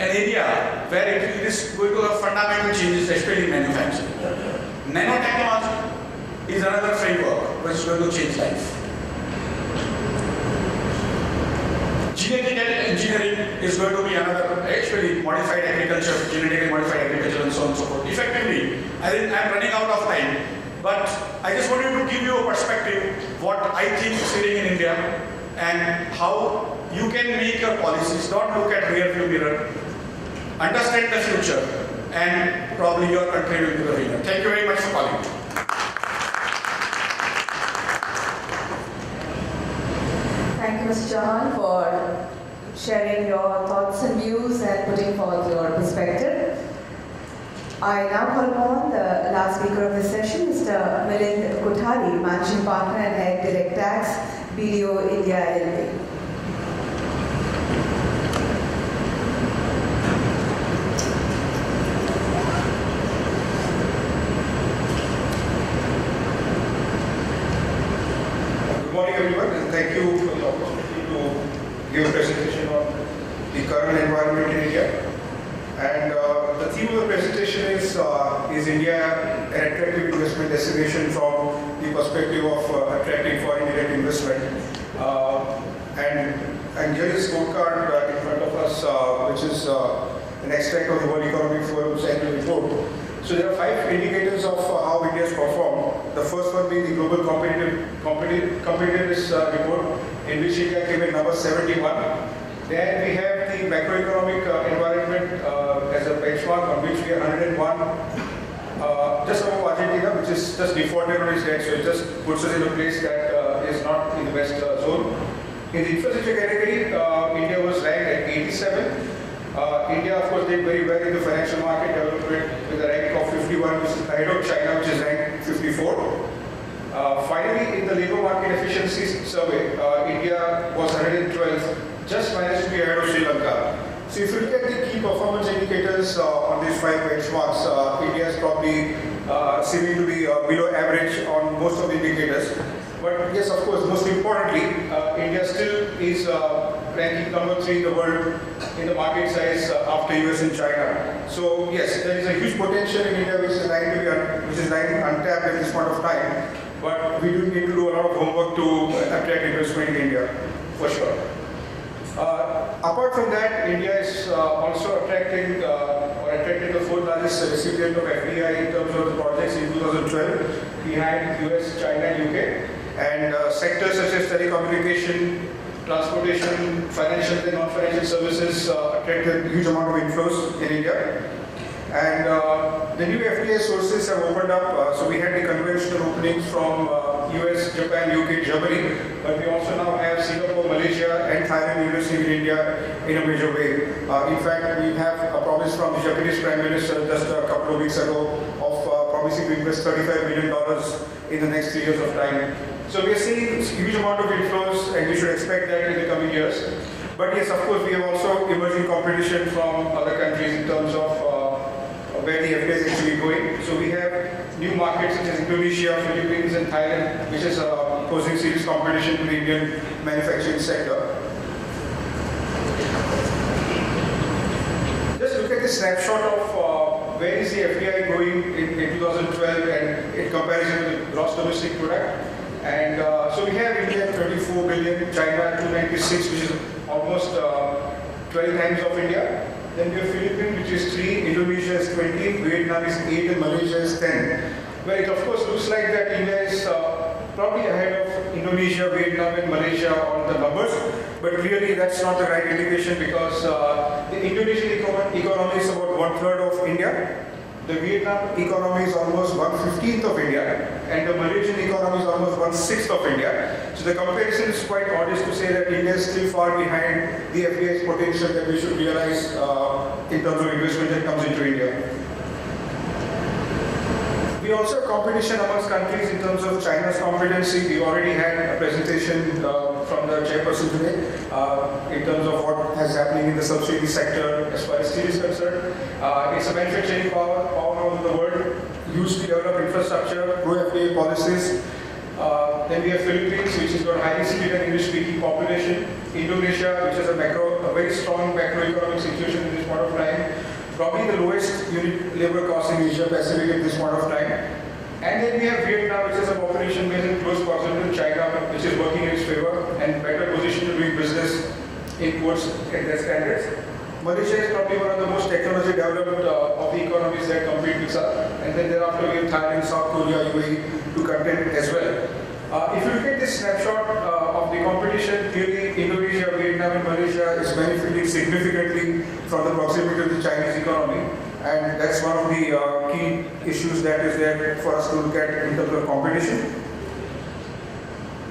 an area where it is going to have fundamental changes, especially in manufacturing. Nanotechnology is another framework which is going to change life. Genetic engineering is going to be another, actually modified agriculture, genetically modified agriculture and so on and so forth. Effectively, I think I'm running out of time, but I just wanted to give you a perspective what I think sitting in India and how you can make your policies, not look at rear view mirror, understand the future, and probably your country will be the winner. Thank you very much for calling. Thank you, Mr. Chauhan, for sharing your thoughts and views and putting forth your perspective. I now call upon the last speaker of this session, Mr. Milind Kothari, Managing Partner and Head Direct Tax, BDO India LLP. Good morning, everyone, and thank you for the opportunity to give a presentation on the current environment in India. And the theme of the presentation is India an attractive investment destination from the perspective of attracting foreign direct investment. And here is a scorecard in front of us, which is an extract of the World Economic Forum's annual report. So there are 5 indicators of how India has performed. The first one being the Global Competitiveness Report, in which India came in number 71. Then we have the macroeconomic environment as a benchmark, on which we are 101, just above Argentina, which is just defaulted on its debt, so it just puts us in a place that is not in the best zone. In the infrastructure category, India was ranked at 87. India, of course, did very well in the financial market development with a rank of 51, which is ahead of China, which is ranked 54. Finally, in the labor market efficiency survey, India was 112th, just managed to be ahead of Sri Lanka. So if you look at the key performance indicators on these 5 benchmarks, India is probably seeming to be below average on most of the indicators. But yes, of course, most importantly, India still is ranking number 3 in the world in the market size after US and China. So yes, there is a huge potential in India which is lying untapped at this point of time. But we do need to do a lot of homework to attract investment in India, for sure. Apart from that, India is also attracted the 4th largest recipient of FDI in terms of the projects in 2012, behind US, China, and UK. And sectors such as telecommunication, transportation, financial and non-financial services attracted a huge amount of inflows in India. And the new FDI sources have opened up. So we had the conventional openings from US, Japan, UK, Germany, but we also now have Singapore, Malaysia, and Thailand investing in India in a major way. In fact, we have a promise from the Japanese Prime Minister just a couple of weeks ago of promising to invest $35 million in the next 3 years of time. So we are seeing a huge amount of inflows, and we should expect that in the coming years. But yes, of course, we have also emerging competition from other countries in terms of where the FDI is actually going. So we have new markets such as Indonesia, Philippines, and Thailand, which is posing serious competition to the Indian manufacturing sector. Just look at the snapshot of where is the FDI going in 2012 and in comparison to the gross domestic product. And so we have India at 24 billion, China 296, which is almost 12 times of India. Then we have Philippines, which is 3, Indonesia is 20, Vietnam is 8, and Malaysia is 10. Well, it of course looks like that India is probably ahead of Indonesia, Vietnam, and Malaysia on the numbers. But really, that's not the right indication, because the Indonesian economy is about 1/3 of India. The Vietnam economy is almost 1/15 of India, and the Malaysian economy is almost 1/6 of India. So the comparison is quite obvious to say that India is still far behind the FDI's potential that we should realize in terms of investment that comes into India. We also have competition amongst countries in terms of China's competency. We already had a presentation from the chairperson today in terms of what is happening in the subsidy sector as far as steel is concerned. It's a manufacturing powerhouse in the world, used to develop infrastructure, pro-FDI policies. Then we have Philippines, which has got a highly skilled and English-speaking population. Indonesia, which has a very strong macroeconomic situation in this part of probably the lowest unit labor cost in Asia Pacific at this point of time. And then we have Vietnam, which is a population based in close proximity to China, which is working in its favor and better positioned to doing business in towards their standards. Malaysia is probably one of the most technology developed of the economies that compete with us. And then thereafter we have Thailand, South Korea, UAE to contend as well. If you look at this snapshot of the competition, clearly Indonesia, Vietnam and Malaysia is benefiting significantly from the proximity of the Chinese economy. And that's one of the key issues that is there for us to look at in terms of competition.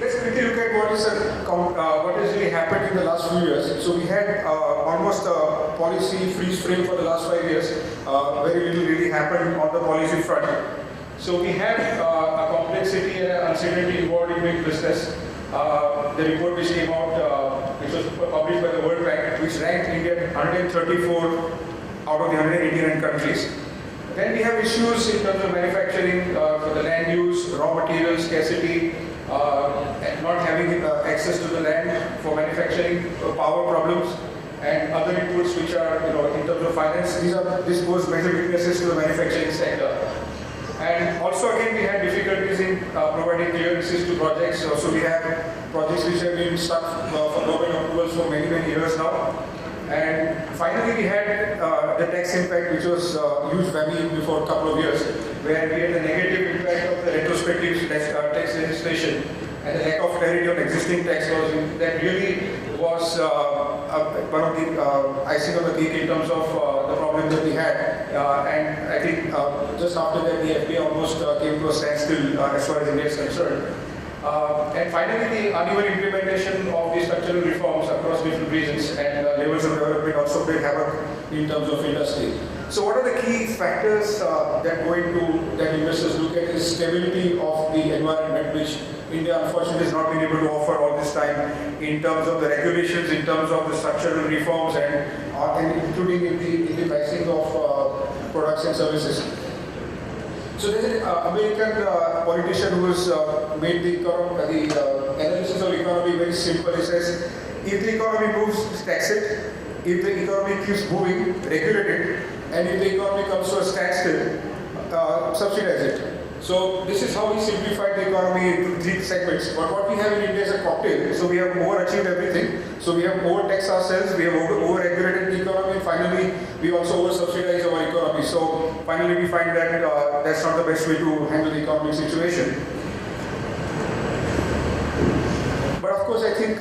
Let's quickly look at what has really happened in the last few years. So we had almost a policy freeze frame for the last 5 years. Very little really happened on the policy front. So we have a complexity and an uncertainty involved in doing business. The report which came out, which was published by the World Bank, which ranked India 134 out of the 189 countries. Then we have issues in terms of manufacturing, for the land use, raw material scarcity, and not having access to the land for manufacturing, power problems, and other inputs which are, in terms of finance. This pose major weaknesses to the manufacturing sector. And also again we had difficulties in providing clearances to projects. So we have projects which have been stuck for government approvals for many years now. And finally we had the tax impact, which was huge whammy before a couple of years, where we had the negative impact of the retrospective tax legislation and the lack of clarity on existing tax laws. That really was one of the icing on the cake in terms of the problems that we had. And I think just after that the FTA almost came to a standstill as far as India is concerned. And finally, the uneven implementation of the structural reforms across different regions and levels of development also played havoc in terms of industry. So what are the key factors that investors look at is stability of the environment, which India unfortunately has not been able to offer all this time in terms of the regulations, in terms of the structural reforms, and including in the pricing of products and services. So there's an American politician who has made the analysis of economy very simple. He says, if the economy moves, tax it. If the economy keeps moving, regulate it. And if the economy comes to a standstill, subsidize it. So this is how we simplified the economy into 3 segments. But what we have in India is a cocktail. So we have overachieved everything. So we have overtaxed ourselves, we have over-regulated the economy, and finally we also over-subsidize our economy. So finally we find that that's not the best way to handle the economic situation. But of course I think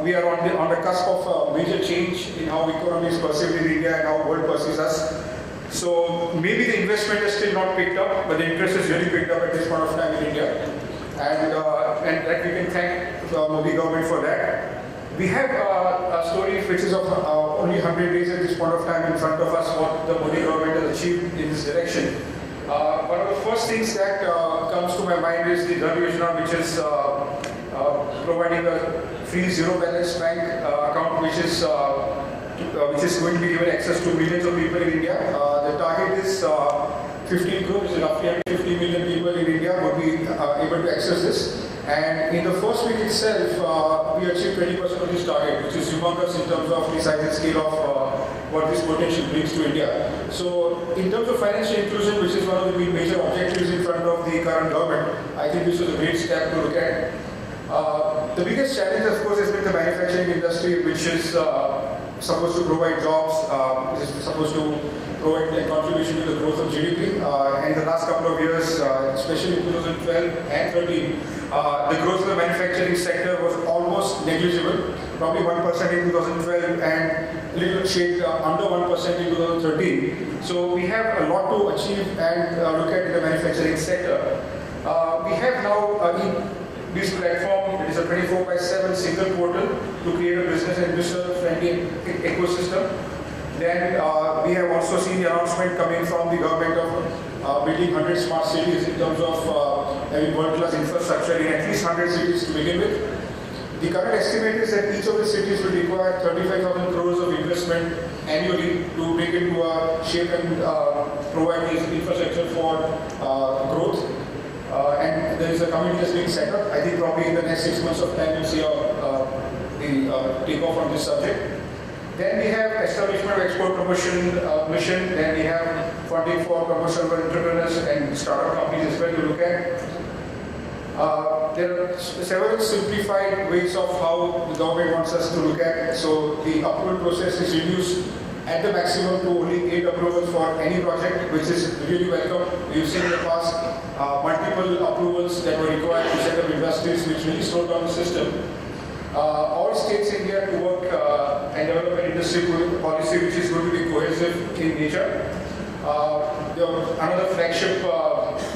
we are on the cusp of a major change in how economy is perceived in India and how the world perceives us. So maybe the investment is still not picked up, but the interest is really picked up at this point of time in India. And that we can thank the Modi government for that. We have a story which is of only 100 days at this point of time in front of us, what the Modi government has achieved in this direction. One of the first things that comes to my mind is the Dhan Yojana, which is providing a free zero balance bank account, which is going to be given access to millions of people in India. The target is 15 crores, roughly 50 million people in India would be able to access this. And in the first week itself, we achieved 20% of this target, which is humongous in terms of the size and scale of what this potential brings to India. So in terms of financial inclusion, which is one of the major objectives in front of the current government, I think this was a great step to look at. The biggest challenge, of course, has been the manufacturing industry, which is supposed to provide jobs, is supposed to provide a contribution to the growth of GDP. And the last couple of years, especially in 2012 and 13, the growth of the manufacturing sector was almost negligible, probably 1% in 2012 and little shade under 1% in 2013. So we have a lot to achieve and look at in the manufacturing sector. We have now this platform. It is a 24/7 single portal to create a business and investor-friendly ecosystem. Then we have also seen the announcement coming from the government of building 100 smart cities in terms of having world-class infrastructure in at least 100 cities to begin with. The current estimate is that each of the cities will require 35,000 crores of investment annually to bring into a shape and provide this infrastructure for growth. And there is a committee that's being set up. I think probably in the next 6 months of time we'll see the takeoff on this subject. Then we have establishment of export promotion mission. Then we have funding for commercial entrepreneurs and startup companies as well to look at. There are several simplified ways of how the government wants us to look at. So the approval process is reduced at the maximum to only 8 approvals for any project, which is really welcome. We've seen in the past multiple approvals that were required to set up industries, which really slowed down the system. All states in India to work and develop an industry policy which is going to be cohesive in nature. Another flagship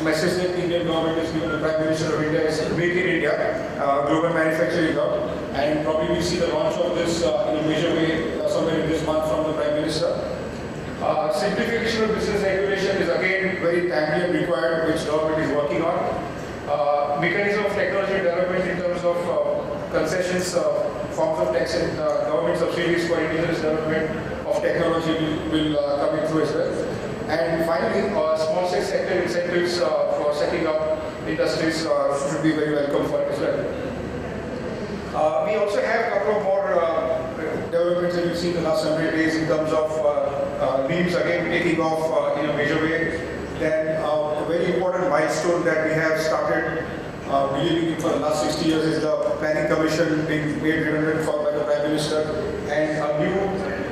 message that the Indian government is giving the Prime Minister of India is Make in India, global manufacturing hub, and probably we see the launch of this in a major way somewhere in this month from the Prime Minister. Simplification of business regulation is again very timely and required, which government is working on. Mechanism of technology development in terms of concessions, forms of tax and government subsidies for indigenous development of technology will come in through as well. And finally, small sector incentives for setting up industries should be very welcome for it as well. We also have a couple of more developments that we've seen in the last 100 days in terms of NIMS again taking off in a major way. Then a very important milestone that we have started believing in for the last 60 years is the Planning Commission being made redundant by the Prime Minister, and a new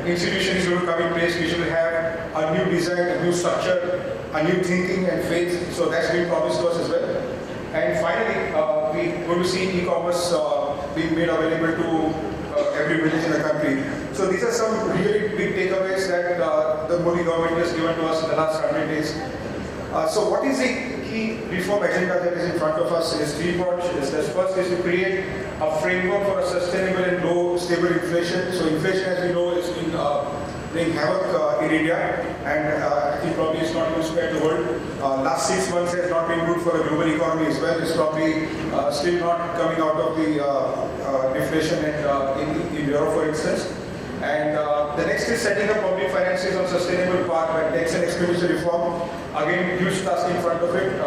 institution is going to come in place which will have a new design, a new structure, a new thinking and faith. So that's been promised to us as well. And finally, we're going to see e-commerce being made available to every village in the country. So these are some really big takeaways that the Modi government has given to us in the last 100 days. So what is the key reform agenda that is in front of us? Is three parts. The first is to create a framework for a sustainable and low stable inflation. So inflation, as we know, is been playing havoc in India, and I think probably it's not going to spread the world. Last 6 months has not been good for the global economy as well. It's probably still not coming out of the deflation in Europe, for instance. And the next is setting up public finances on sustainable path by tax and expenditure reform. Again, huge task in front of it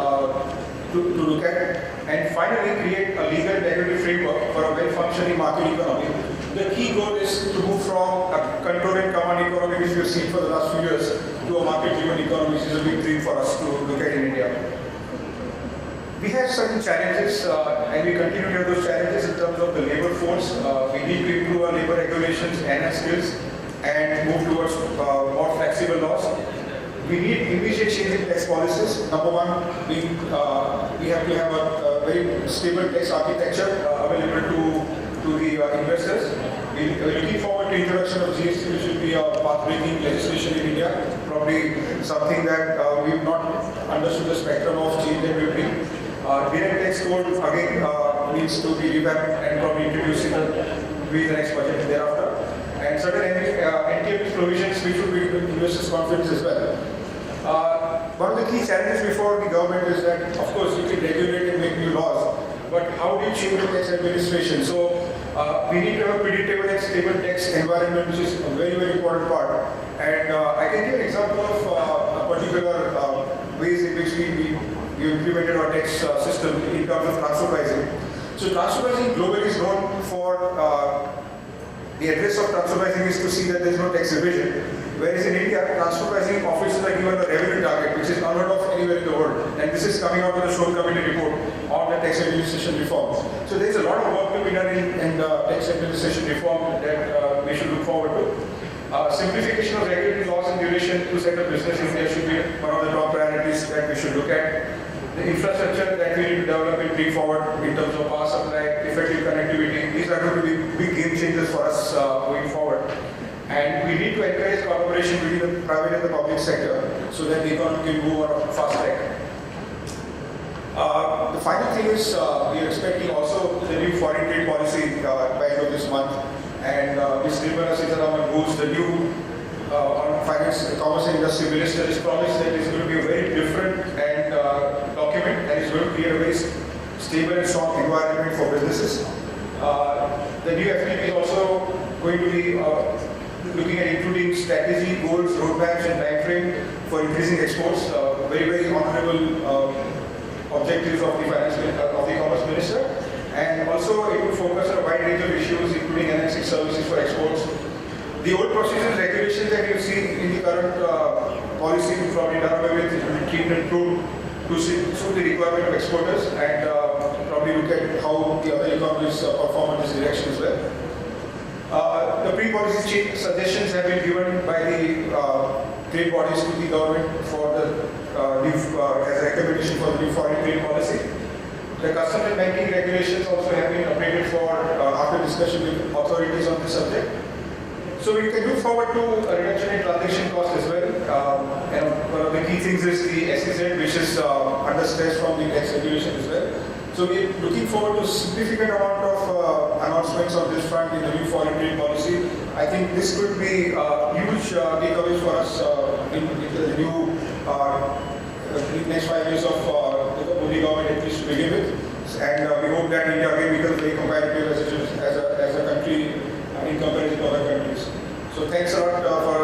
to look at. And finally, create a legal integrity framework for a well-functioning market economy. The key goal is to move from a control and command economy, which we have seen for the last few years, to a market-driven economy, which is a big dream for us to look at in India. We have certain challenges, and we continue to have those challenges in terms of the labor force. We need to improve our labor regulations and our skills, and move towards more flexible laws. We need immediate change in tax policies. Number one, we have to have a very stable tax architecture available to the investors. We're looking forward to introduction of GST, which will be a path-breaking legislation in India. Probably something that we've not understood the spectrum of change that we bring. Direct tax code again needs to be revamped and probably introduced in the next budget thereafter. And certain NTFs provisions which will be investors' confidence as well. One of the key challenges before the government is that, of course, you can regulate and make new laws, but how do you change the tax administration? So we need to have a predictable and stable tax environment, which is a very, very important part. And I can give an example of a particular ways in which we implemented our tax system in terms of transfer pricing. So transfer pricing globally is known for the address of transfer pricing is to see that there is no tax evasion. Whereas in India, transfer pricing officers are given a revenue target, which is unheard of anywhere in the world. And this is coming out of the Shore Committee report on the tax administration reform. So there is a lot of work to be done in tax administration reform that we should look forward to. Simplification of regulatory laws and duration to set up business in India should be one of the top priorities that we should look at. The infrastructure that we need to develop and bring forward in terms of power supply, effective connectivity, these are going to be big game changers for us going forward. And we need to encourage collaboration between the private and the public sector so that the economy can move on a fast track. The final thing is we are expecting also the new foreign trade policy by end of this month. And Ms. Nirmala Sitharaman, who's the new on Finance, Commerce and Industry Minister, has promised that it's going to be a very different and document, and it's going to create a very stable and strong environment for businesses. The new FTP is also going to be looking at including strategy, goals, roadmaps, and time frame for increasing exports. Very, very honorable objectives of the Commerce Minister. And also it will focus on a wide range of issues, including enhancing services for exports. The old procedures, regulations that you see in the current policy from India with treatment to suit the requirement of exporters and probably look at how the other economies perform in this direction as well. The pre-policy suggestions have been given by the trade bodies to the government for the as a recommendation for the new foreign trade policy. The customs and banking regulations also have been updated for after discussion with authorities on this subject. So we can look forward to a reduction in transaction cost as well. One of the key things is the SEZ, which is under stress from the tax regulation as well. So we're looking forward to significant amount of announcements on this front in the new foreign trade policy. I think this could be huge takeaways for us in the new next 5 years of the Modi government, at least to begin with. And we hope that India again becomes very competitive as a country in comparison to other countries. So thanks a lot for